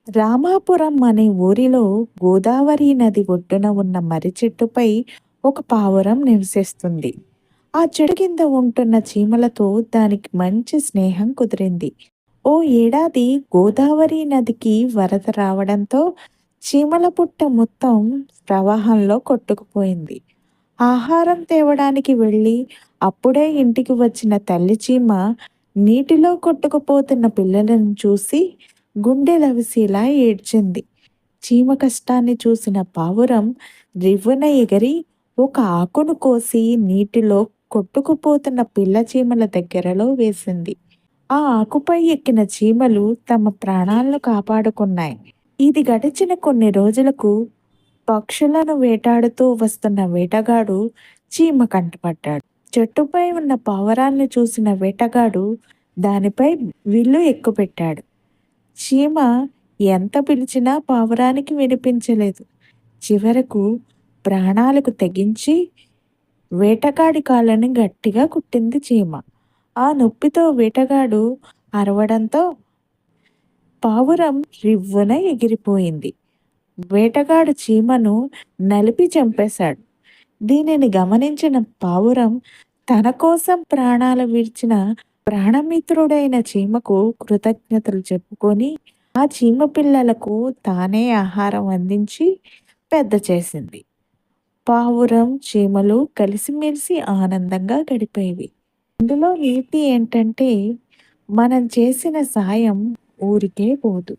రామాపురం అనే ఊరిలో గోదావరి నది ఒడ్డున ఉన్న మర్రి చెట్టుపై ఒక పావురం నివసిస్తుంది. ఆ చెట్టు కింద ఉంటున్న చీమలతో దానికి మంచి స్నేహం కుదిరింది. ఓ ఏడాది గోదావరి నదికి వరద రావడంతో చీమల పుట్ట మొత్తం ప్రవాహంలో కొట్టుకుపోయింది. ఆహారం తేవడానికి వెళ్ళి అప్పుడే ఇంటికి వచ్చిన తల్లి చీమ నీటిలో కొట్టుకుపోతున్న పిల్లలను చూసి గుండెలవిసేలా ఏడ్చింది. చీమ కష్టాన్ని చూసిన పావురం రివ్వున ఎగిరి ఒక ఆకును కోసి నీటిలో కొట్టుకుపోతున్న పిల్ల చీమల దగ్గరలో వేసింది. ఆ ఆకుపై ఎక్కిన చీమలు తమ ప్రాణాలను కాపాడుకున్నాయి. ఇది గడిచిన కొన్ని రోజులకు పక్షులను వేటాడుతూ వస్తున్న వేటగాడు చీమ కంటపడ్డాడు. చెట్టుపై ఉన్న పావురాన్ని చూసిన వేటగాడు దానిపై విల్లు ఎక్కుపెట్టాడు. చీమ ఎంత పిలిచినా పావురానికి వినిపించలేదు. చివరకు ప్రాణాలకు తెగించి వేటగాడి కాళ్ళని గట్టిగా కుట్టింది చీమ. ఆ నొప్పితో వేటగాడు అరవడంతో పావురం రివ్వున ఎగిరిపోయింది. వేటగాడు చీమను నలిపి చంపేశాడు. దీనిని గమనించిన పావురం తన కోసం ప్రాణాలు విడిచిన ప్రాణమిత్రుడైన చీమకు కృతజ్ఞతలు చెప్పుకొని ఆ చీమ పిల్లలకు తానే ఆహారం అందించి పెద్ద చేసింది. పావురం చీమలు కలిసిమెలిసి ఆనందంగా గడిపేవి. ఇందులో నీతి ఏంటంటే మనం చేసిన సాయం ఊరికే పోదు.